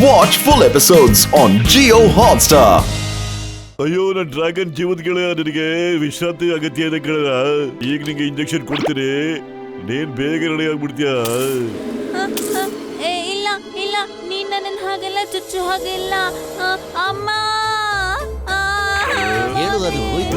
Watch full episodes on Jio Hotstar. ಅಯ್ಯೋ ನನ್ನ dragon ಜೀವದ ಗೆಳೆಯ, ನಿನಗೆ ವಿಶ್ರಾಂತಿ ಅಗತ್ಯ ಇದೆ ಗೆಳೆಯ. ಈಗ ನಿಂಗೆ ಇಂಜೆಕ್ಷನ್ ಕೊಡ್ತೀನಿ, ನೀನ್ ಬೇಗ ರೆಡಿ ಆಗ್ಬಿಡ್ತೀಯ. ಇಲ್ಲ ಇಲ್ಲ, ನೀನ್ ನನ್ನ ಹಾಗೆಲ್ಲ ಚುಚ್ಚು ಹಾಗೆಲ್ಲ. ಅಮ್ಮ ಹೇಳುವುದು ಹೋಯ್ತು.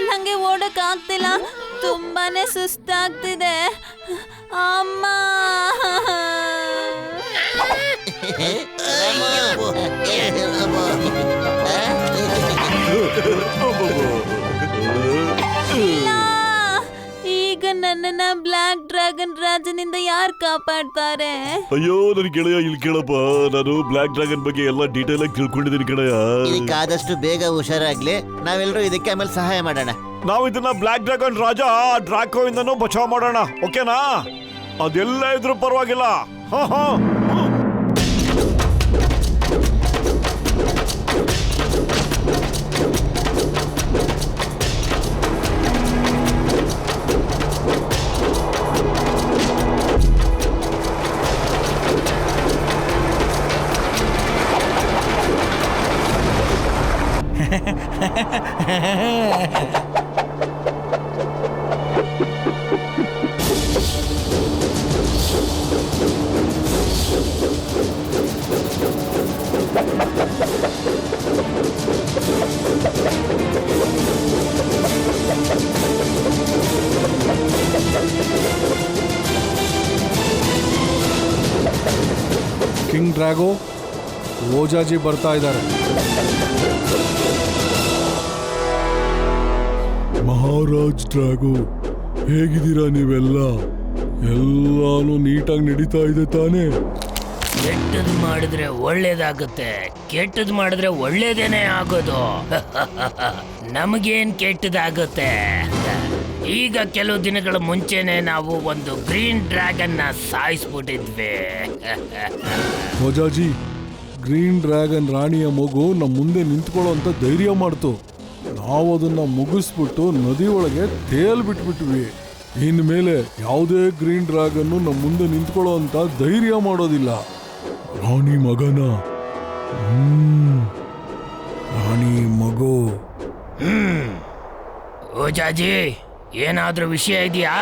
ನಂಗೆ ಓಡಕ್ ಆಗ್ತಿಲ್ಲ, ತುಂಬಾನೇ ಸುಸ್ತಾಗ್ತಿದೆ ಅಮ್ಮ. ಈಗ ನನ್ನನ್ನ ಬ್ಲ್ಯಾಕ್ ಡ್ರ್ಯಾಗನ್ ರಾಜನಿಂದ ಯಾರು ಕಾಪಾಡ್ತಾರೆ? ಅಯ್ಯೋ ನನ್ ಗೆಳೆಯ, ಇಲ್ಲಿ ಕೇಳಪ್ಪ, ನಾನು ಬ್ಲ್ಯಾಕ್ ಡ್ರ್ಯಾಗನ್ ಬಗ್ಗೆ ಎಲ್ಲ ಡೀಟೇಲ್ ಆಗಿ ತಿಳ್ಕೊಂಡಿದ್ದೀನಿ ಗೆಳೆಯ. ಇದಕ್ಕಾದಷ್ಟು ಬೇಗ ಹುಷಾರಾಗ್ಲಿ, ನಾವೆಲ್ಲರೂ ಇದಕ್ಕೆ ಆಮೇಲೆ ಸಹಾಯ ಮಾಡೋಣ. ನಾವು ಇದನ್ನ ಬ್ಲ್ಯಾಕ್ ಡ್ರ್ಯಾಗನ್ ರಾಜ ಡ್ರಾಕೋ ಇಂದನೂ ಬಚಾವ್ ಮಾಡೋಣ, ಓಕೆನಾ? ಅದೆಲ್ಲ ಇದ್ರೂ ಪರವಾಗಿಲ್ಲ. ಹಾ ಹಾ ಕಿಂಗ್ ಡ್ರ್ಯಾಗೋ, ಓಜಾಜಿ ಬರ್ತಾ ಇದ್ದಾರೆ. ಮಹಾರಾಜ್ ಡ್ರ್ಯಾಗೋ, ಹೇಗಿದ್ದೀರಾ ನೀವೆಲ್ಲ? ಎಲ್ಲಾನು ನೀಟಾಗಿ ನಡೀತಾ ಇದೆ ತಾನೇ? ಕೆಟ್ಟದ್ ಮಾಡಿದ್ರೆ ಒಳ್ಳೇದಾಗುತ್ತೆ, ಕೆಟ್ಟದ್ ಮಾಡಿದ್ರೆ ಒಳ್ಳೇದೇನೆ ಆಗೋದು. ನಮಗೇನ್ ಕೆಟ್ಟದಾಗುತ್ತೆ? ಈಗ ಕೆಲವು ದಿನಗಳ ಮುಂಚೆನೆ ನಾವು ಒಂದು ಗ್ರೀನ್ ಡ್ರ್ಯಾಗನ್ ನ ಸಾಯಿಸ್ಬಿಟ್ಟಿದ್ವಿ. ಓಜಾಜಿ, ಗ್ರೀನ್ ಡ್ರ್ಯಾಗನ್ ರಾಣಿಯ ಮಗು ನಮ್ಮ ಮುಂದೆ ನಿಂತ್ಕೊಳ್ಳೋ ಅಂತ ಧೈರ್ಯ ಮಾಡ್ತು. ನಾವು ಅದನ್ನ ಮುಗಿಸ್ಬಿಟ್ಟು ನದಿ ಒಳಗೆ ತೇಲ್ಬಿಟ್ಬಿಟ್ವಿ. ಇನ್ಮೇಲೆ ಯಾವುದೇ ಗ್ರೀನ್ ಡ್ರ್ಯಾಗನ್ನು ನಮ್ಮ ಮುಂದೆ ನಿಂತ್ಕೊಳ್ಳೋ ಅಂತ ಧೈರ್ಯ ಮಾಡೋದಿಲ್ಲ. ರಾಣಿ ಮಗನ ರಾಣಿ ಮಗು. ಓಜಾಜಿ, ಏನಾದ್ರೂ ವಿಷಯ ಇದೆಯಾ?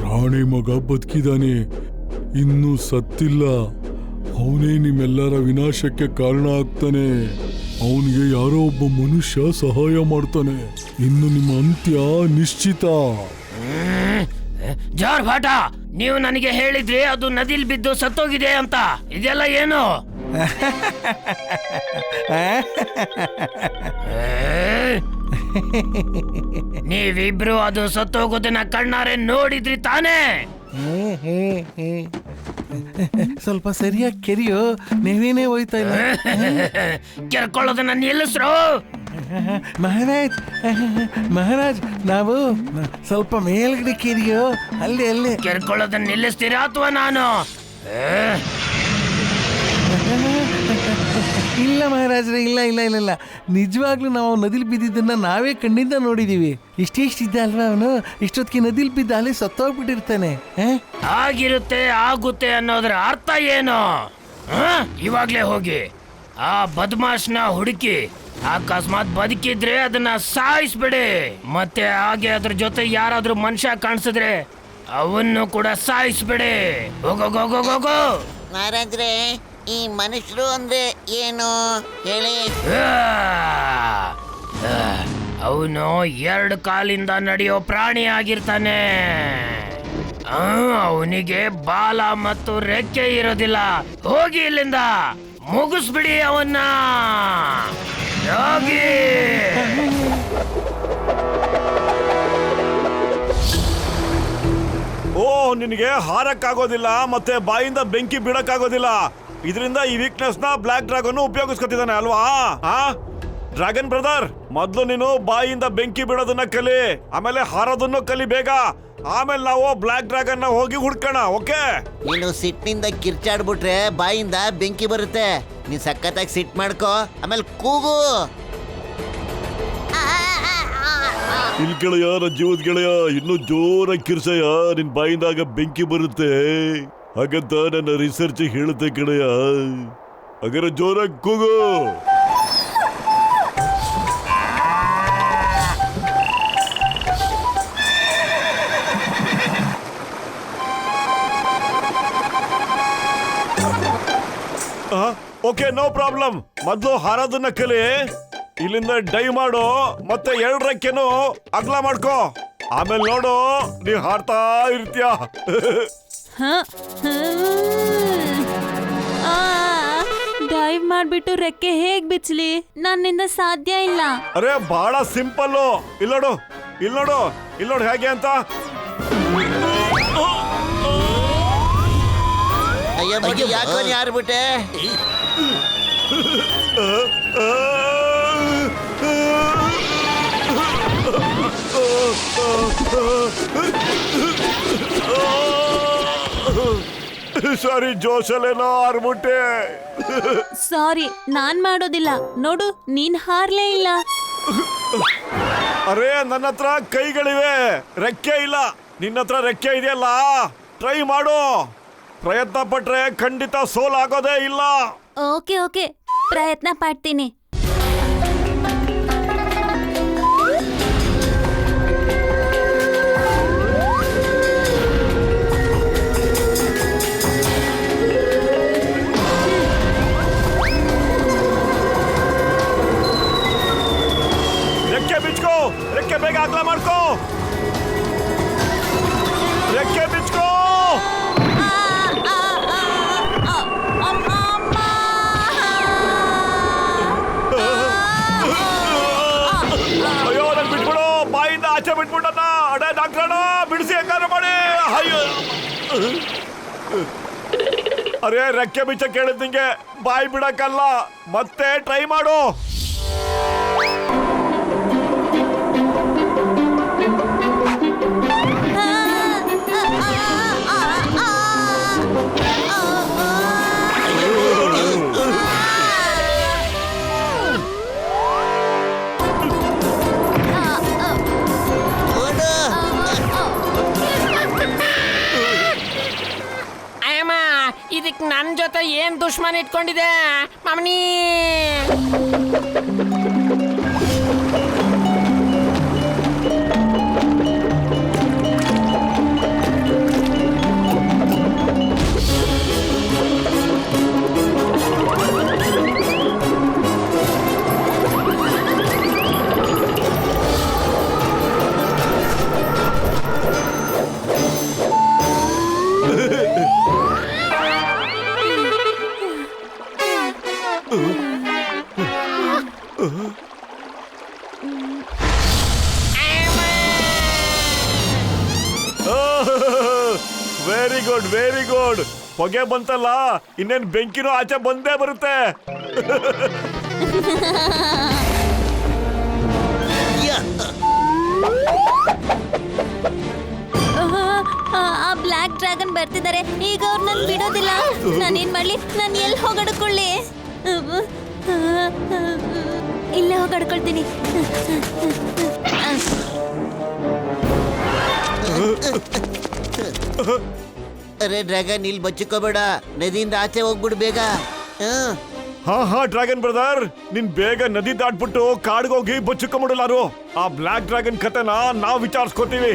ರಾಣಿ ಮಗ ಬದುಕಿದಾನೆ, ಇನ್ನೂ ಸತ್ತಿಲ್ಲ. ಅವನೇ ನಿಮ್ಮೆಲ್ಲರ ವಿನಾಶಕ್ಕೆ ಕಾರಣ ಆಗ್ತಾನೆ. ಅವನಿಗೆ ಯಾರೋ ಒಬ್ಬ ಮನುಷ್ಯ ಸಹಾಯ ಮಾಡ್ತಾನೆ. ಇನ್ನು ನಿಮ್ಮ ಅಂತ್ಯ ನಿಶ್ಚಿತ. ಜಾರ್ ಭಾಟ, ನೀವು ನನಗೆ ಹೇಳಿದ್ರಿ ಅದು ನದಿಲ್ ಬಿದ್ದು ಸತ್ತೋಗಿದೆ ಅಂತ. ಇದೆಲ್ಲ ಏನು? ನೀವಿಬ್ರು ಅದು ಸತ್ತೋಗೋದನ್ನ ಕಣ್ಣಾರೆ ನೋಡಿದ್ರಿ ತಾನೇ? ಸ್ವಲ್ಪ ಸರಿಯಾಗಿ ಕೆರಿಯೋ, ನೀವೇನೇ ಹೋಯ್ತಾ ಇಲ್ಲ. ಕೆರ್ಕೊಳ್ಳೋದನ್ನ ನಿಲ್ಲಿಸ್ರು. ಮಹಾರಾಜ್ ಮಹಾರಾಜ್, ನಾವು ಸ್ವಲ್ಪ ಮೇಲ್ಗಡೆ ಕೆರಿಯೋ, ಅಲ್ಲಿ ಅಲ್ಲಿ. ಕೆರ್ಕೊಳ್ಳೋದನ್ನ ನಿಲ್ಲಿಸ್ತೀರಾ ಅಥವಾ ನಾನು? ಇಲ್ಲ ಮಹಾರಾಜ್ರೆ, ಇಲ್ಲ ಇಲ್ಲ ಇಲ್ಲ ಇಲ್ಲ, ನಿಜವಾಗ್ಲೂ ನಾವು ನದಿಲ್ ಬಿದ್ದಿದ್ದನ್ನ ನಾವೇ ಕಣ್ಣಿಂದ ನೋಡಿದೀವಿ. ಇಷ್ಟಿದ್ದ ಅಲ್ವಾ ಅವನು? ಇಷ್ಟೊತ್ತಿಗೆ ನದಿಲ್ ಬಿದ್ದ ಅಲ್ಲಿ ಸತ್ತೋಗ್ಬಿಟ್ಟಿರ್ತಾನೆ. ಆಗಿರುತ್ತೆ, ಆಗುತ್ತೆ ಅನ್ನೋದ್ರ ಅರ್ಥ ಏನು? ಇವಾಗ್ಲೇ ಹೋಗಿ ಆ ಬದ್ಮಾಶ್ನ ಹುಡುಕಿ, ಅಕಸ್ಮಾತ್ ಬದುಕಿದ್ರೆ ಅದನ್ನ ಸಾಯಿಸ್ಬಿಡಿ. ಮತ್ತೆ ಹಾಗೆ ಅದ್ರ ಜೊತೆ ಯಾರಾದ್ರೂ ಮನುಷ್ಯ ಕಾಣಿಸಿದ್ರೆ ಅವನ್ನು ಕೂಡ ಸಾಯಿಸ್ಬಿಡಿ. ಹೋಗೋ. ಮಹಾರಾಜ್ರೆ, ಈ ಮನುಷ್ಯರು ಅಂದ್ರೆ ಏನು ಹೇಳಿ? ಅವನು 2 ಕಾಲಿಂದ ನಡೆಯೋ ಪ್ರಾಣಿ ಆಗಿರ್ತಾನೆ. ಅವನಿಗೆ ಬಾಲ ಮತ್ತು ರೆಕ್ಕೆ ಇರೋದಿಲ್ಲ. ಹೋಗಿ ಇಲ್ಲಿಂದ, ಮುಗಿಸ್ಬಿಡಿ ಅವನ್ನ. ಹೋಗಿ. ಓ, ನಿನಗೆ ಹಾರಕ್ಕಾಗೋದಿಲ್ಲ, ಮತ್ತೆ ಬಾಯಿಂದ ಬೆಂಕಿ ಬಿಡಕ್ಕಾಗೋದಿಲ್ಲ. ಇದರಿಂದ ಈ ವೀಕ್ನೆಸ್ ನ ಬ್ಲ್ಯಾಕ್ ಡ್ರ್ಯಾಗನ್ ಉಪಯೋಗಿಸ್ಕೊತಿದ್ದಾನೆ ಅಲ್ವಾ? ಡ್ರ್ಯಾಗನ್ ಬ್ರದರ್, ಮೊದ್ಲು ನೀನು ಬಾಯಿಂದ ಬೆಂಕಿ ಬಿಡೋದನ್ನ ಕಲಿ, ಆಮೇಲೆ ಹಾರೋದನ್ನು ಕಲಿ ಬೇಗ. ಆಮೇಲೆ ನಾವು ಬ್ಲಾಕ್ ಡ್ರ್ಯಾಗನ್ ನ ಹೋಗಿ ಹುಡ್ಕೋಣ. ಓಕೆ? ನೀನು ಸಿಟ್ಟಿನಿಂದ ಕಿರ್ಚಾಡ್ಬಿಟ್ರೆ ಬಾಯಿಂದ ಬೆಂಕಿ ಬರುತ್ತೆ. ನೀನ್ ಸಖತ್ತಾಗಿ ಸಿಟ್ ಮಾಡ್ಕೋ, ಆಮೇಲೆ ಕೂಗು. ಇಲ್ ಗೆಳೆಯ, ನನ್ನ ಜೀವದ ಗೆಳೆಯ, ಇನ್ನೂ ಜೋರಾಗಿ ಕಿರ್ಸಯ್ಯ, ನಿನ್ ಬಾಯಿಂದಾಗ ಬೆಂಕಿ ಬರುತ್ತೆ ಹಾಗಂತ ನನ್ನ ರಿಸರ್ಚ್ ಹೇಳುತ್ತೆ ಗೆಳೆಯ. ಹಾಗಾದ್ರೆ ಜೋರಾಗಿ ಕೂಗು. Okay, no problem. ಮೊದ್ಲು ಹಾರೋದನ್ನ ಕಲಿ, ಇಲ್ಲಿಂದ ಡೈ ಮಾಡು, ಮತ್ತೆ 2 ರೆಕ್ಕೆನು ಅಗ್ಲ ಮಾಡ್ಕೋ. ಆಮೇಲೆ ನೋಡು, ನೀ ಹಾಡ್ತಾ ಇರ್ತೀಯ. ಡೈವ್ ಮಾಡ್ಬಿಟ್ಟು ರೆಕ್ಕೆ ಹೇಗ್ ಬಿಚ್ಚಲಿ? ನನ್ನಿಂದ ಸಾಧ್ಯ ಇಲ್ಲ. ಅರೆ ಬಹಳ ಸಿಂಪಲ್ಲು. ಇಲ್ಲೋಡು, ಇಲ್ಲೋಡು, ಇಲ್ಲೋಡು ಹೇಗೆ ಅಂತ. ಅಯ್ಯೋ ಮಗಿ, ಯಾಕೋ ಯಾರ್ಬಿಟ್ಟೆ? ಸಾರಿ, ಜೋಶಲ್ಲೇನೋ ಹಾರ್ಬಿಟ್ಟೆ. ಸಾರಿ, ನಾನ್ ಮಾಡೋದಿಲ್ಲ. ನೋಡು, ನೀನ್ ಹಾರ್ಲೇ ಇಲ್ಲ. ಅರೆ ನನ್ನ ಹತ್ರ ಕೈಗಳಿವೆ, ರೆಕ್ಕೆ ಇಲ್ಲ. ನಿನ್ನ ಹತ್ರ ರೆಕ್ಕೆ ಇದೆಯಲ್ಲ, ಟ್ರೈ ಮಾಡು. ಪ್ರಯತ್ನ ಪಟ್ರೆ ಖಂಡಿತ ಸೋಲಾಗೋದೇ ಇಲ್ಲ. ಓಕೆ ಓಕೆ, ಪ್ರಯತ್ನ ಪಡ್ತೀನಿ. ರೆಕ್ಕೆ ಬಿಚ್ಕೋ, ರೆಕ್ಕೆ ಬೇಗ ಅಗಲ ಮಾಡ್ಕೋ, ರೆಕ್ಕೆ ಬಿಚ್ಕೋ. ಅಯ್ಯೋ, ನನ್ ಬಿಟ್ಬಿಡು, ಬಾಯಿಂದ ಆಚೆ ಬಿಟ್ಬಿಟ್ಟನ. ಅಡೇ ಡಾಕ್ಟ್ರಣ್ಣ, ಬಿಡಿಸಿ ಹೆಂಗಾರ ಮಾಡಿ. ಅಯ್ಯೋ, ಅರೆ ರೆಕ್ಕೆ ಬಿಚ್ಚ ಕೇಳಿದ್ ನಿಂಗೆ, ಬಾಯಿ ಬಿಡಕ್ಕಲ್ಲ, ಮತ್ತೆ ಟ್ರೈ ಮಾಡು. ಇದಕ್ಕೆ ನನ್ನ ಜೊತೆ ಏನ್ ದುಶ್ಮನ್ ಇಟ್ಕೊಂಡಿದೆ ಮಾಮನಿ? Very good, very good. ಹೊಗೆ ಬಂತಲ್ಲ, ಇನ್ನೇನ್ ಬೆಂಕಿನೂ ಆಚೆ ಬಂದೇ ಬರುತ್ತೆ. ಆ ಬ್ಲ್ಯಾಕ್ ಡ್ರ್ಯಾಗನ್ ಬರ್ತಿದ್ದಾರೆ. ಈಗ ಅವ್ರು ನನ್ ಬಿಡೋದಿಲ್ಲ. ನಾನೇನ್ ಮಾಡ್ಲಿ? ನಾನು ಎಲ್ಲಿ ಹೋಗಡ್ಕೊಳ್ಳಿ? ಇಲ್ಲೇ ಹೋಗಡ್ಕೊಳ್ತೀನಿ. ಅರೆ ಡ್ರ್ಯಾಗನ್, ಇಲ್ಲಿ ಬಚ್ಚಿಕೋಬೇಡ, ನದಿಯಿಂದ ಆಚೆ ಹೋಗ್ಬಿಡು ಬೇಗ. ಹಾ ಡ್ರ್ಯಾಗನ್ ಬ್ರದರ್, ನೀನ್ ಬೇಗ ನದಿ ದಾಟ್ಬಿಟ್ಟು ಕಾಡ್ಗೋಗಿ ಬಚ್ಚಿಕೊಂಬಿಡಲಾರು. ಆ ಬ್ಲ್ಯಾಕ್ ಡ್ರ್ಯಾಗನ್ ಕತೆನ ನಾವ್ ವಿಚಾರಿಸ್ಕೋತೀವಿ.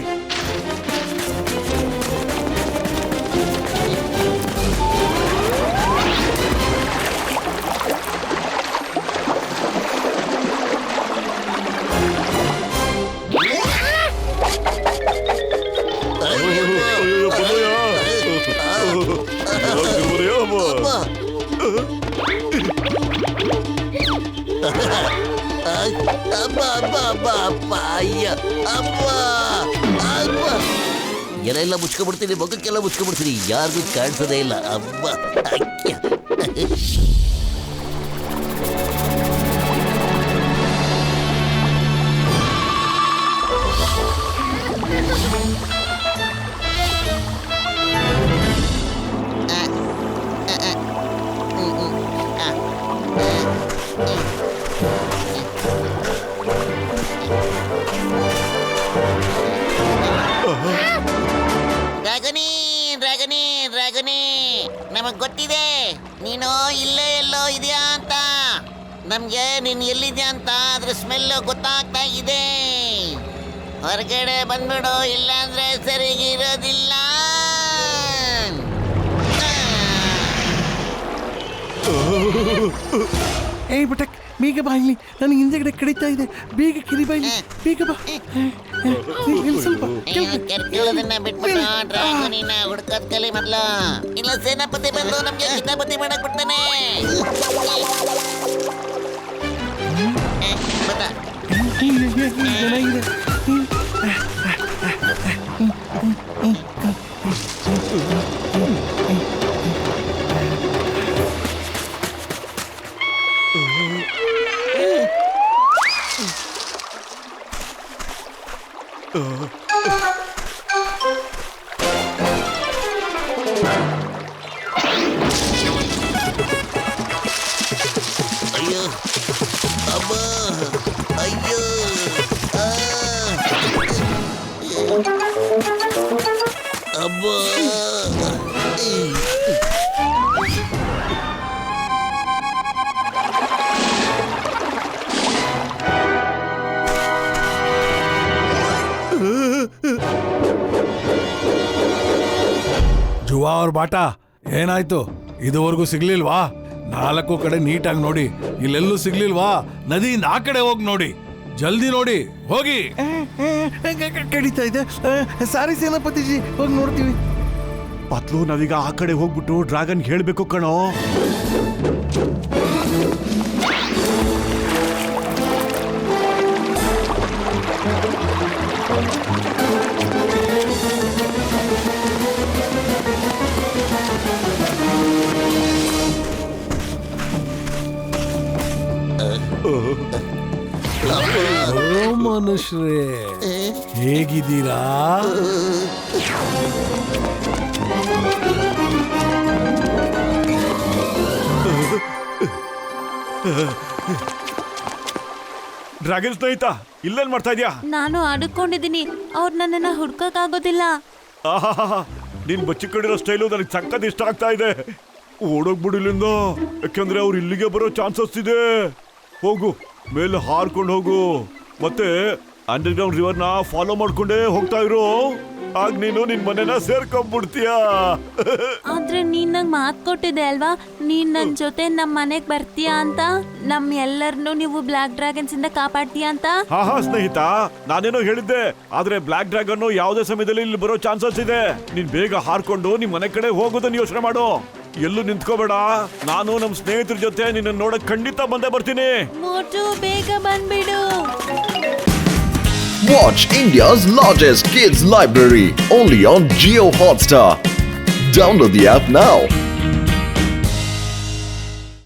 ಎಲ್ಲ ಮುಚ್ಕೊಂಡ್ಬಿಡ್ತೀನಿ, ಮುಖಕ್ಕೆಲ್ಲ ಮುಚ್ಕೊಂಡ್ಬಿಡ್ತೀನಿ, ಯಾರಿಗೂ ಕಾಣಿಸೋದೇ ಇಲ್ಲ. ಅಬ್ಬ ಡ್ರ್ಯಾಗನಿ ಡ್ರ್ಯಾಗನಿ, ನಮಗ್ ಗೊತ್ತಿದೆ ನೀನು ಇಲ್ಲೇ ಎಲ್ಲೋ ಇದೆಯಾ ಅಂತ. ನಮ್ಗೆ ನೀನ್ ಎಲ್ಲಿದ್ಯಾ ಅಂತ ಅದ್ರ ಸ್ಮೆಲ್ ಗೊತ್ತಾಗ್ತಾ ಇದೆ. ಹೊರಗಡೆ ಬಂದ್ಬಿಡು, ಇಲ್ಲಾಂದ್ರೆ ಸರಿಗಿರೋದಿಲ್ಲ. ಏಯ್ ಬಟಕ್, ಬೇಗ ಬಾ ಇಲ್ಲಿ, ನನಗೆ ಹಿಂದೆಗಡೆ ಕಡಿತಾ ಇದೆ. ಬೇಗ ಕಿರಿ ಬಾ ಇಲ್ಲಿ, ಬೇಗ ಬಾ. ಇಲ್ಲಿ ಸ್ವಲ್ಪ ಕೆರ್ಕೊಳ್ಳೋದನ್ನ ಬಿಟ್ಬಿಟ್ಟು ಡ್ರ್ಯಾಗನಿನ ಹುಡ್ಕೋದ್ ಕಲಿ ಮೊದ್ಲು. ಇಲ್ಲ ಸೇನಾಪತಿ ಬಂದು ನಮ್ಗೆ ಕಿತಾಪತಿ ಮಾಡಕ್ ಬಿಡ್ತಾನೆ. ಬತ್ತ. ಚೆನ್ನಾಗಿದೆ. ಅಯ್ಯೋ ಅಬ್ಬ, ಅಯ್ಯೋ ಅಬ್ಬ. ಜುವಾ ಅವ್ರ ಬಾಟಾ ಏನಾಯ್ತು? ಇದುವರೆಗೂ ಸಿಗ್ಲಿಲ್ವಾ? 4 ಕಡೆ ನೀಟಾಗಿ ನೋಡಿ, ಇಲ್ಲೆಲ್ಲೂ ಸಿಗ್ಲಿಲ್ವಾ? ನದಿಯಿಂದ ಆ ಕಡೆ ಹೋಗಿ ನೋಡಿ, ಜಲ್ದಿ ನೋಡಿ, ಹೋಗಿ. ಕಡಿತಾ ಇದೆ. ಸಾರಿ ಸೇನಾಪತಿಜಿ, ಹೋಗಿ ನೋಡ್ತೀವಿ. ಪತ್ಲು, ನಾವೀಗ ಆ ಕಡೆ ಹೋಗ್ಬಿಟ್ಟು ಡ್ರ್ಯಾಗನ್ ಹೇಳ್ಬೇಕು ಕಣೋ. ಓ ಮನುಷ್ಯರೇ, ಹೇಗಿದ್ದೀರಾ? ಡ್ರ್ಯಾಗನ್ ಸ್ನೇಹಿತ, ಇಲ್ಲೇನ್ ಮಾಡ್ತಾ ಇದ್ಯಾ? ನಾನು ಅಡ್ಕೊಂಡಿದ್ದೀನಿ, ಅವ್ರು ನನ್ನನ್ನ ಹುಡ್ಕಕ್ಕಾಗೋದಿಲ್ಲ. ಆಹಾಹಾ, ನೀನ್ ಬಚ್ಚಿಕೊಂಡಿರೋ ಸ್ಟೈಲು ನನಗೆ ಸಖತ್ ಇಷ್ಟ ಆಗ್ತಾ ಇದೆ. ಓಡೋಗ್ಬಿಡು ಇಲ್ಲಿಂದ, ಯಾಕಂದ್ರೆ ಅವ್ರು ಇಲ್ಲಿಗೆ ಬರೋ ಚಾನ್ಸಸ್ ಇದೆ. ಹೋಗು, ಮೇಲೆ ಹಾರ್ಕೊಂಡು ಹೋಗು, ಮತ್ತೆ ಅಂಡರ್ಗ್ರೌಂಡ್ ರಿವರ್ನ ಫಾಲೋ ಮಾಡ್ಕೊಂಡೇ ಹೋಗ್ತಾ ಇರು. ಆಗ ನೀನು ನಿನ್ ಮನೆನ ಸೇರ್ಕೊಂಡ್ಬಿಡ್ತೀಯ. ಆದ್ರೆ ನೀನ್ ನಂಗ್ ಮಾತ್ ಕೊಟ್ಟಿದೆ ಅಲ್ವಾ, ನೀನ್ ನನ್ ಜೊತೆ ನಮ್ ಮನೆಗ್ ಬರ್ತೀಯಾ ಅಂತ, ನಮ್ ಎಲ್ಲರನ್ನೂ ನೀವು ಬ್ಲಾಕ್ ಡ್ರ್ಯಾಗನ್ಸ್ ಇಂದ ಕಾಪಾಡ್ತೀಯಾ ಅಂತ. ಹಾ ಸ್ನೇಹಿತ, ನಾನೇನೋ ಹೇಳಿದ್ದೆ, ಆದ್ರೆ ಬ್ಲಾಕ್ ಡ್ರ್ಯಾಗನ್ ಯಾವುದೇ ಸಮಯದಲ್ಲಿ ಇಲ್ಲಿ ಬರೋ ಚಾನ್ಸಸ್ ಇದೆ. ನೀನ್ ಬೇಗ ಹಾರ್ಕೊಂಡು ನಿಮ್ ಮನೆ ಕಡೆ ಹೋಗೋದನ್ನ ಯೋಚನೆ ಮಾಡು. ಎಲ್ಲೂ ನಿಂತ್ಕೋಬೇಡ. ನಾನು ನಮ್ ಸ್ನೇಹಿತರ ಜೊತೆ ನಿನ್ನ ನೋಡಕ್ ಖಂಡಿತ ಬಂದೇ ಬರ್ತೀನಿ. ಮೋಟು, ಬೇಗ ಬಂದ್ಬಿಡು. Watch India's largest kids library only on Jio Hotstar. Download the app now.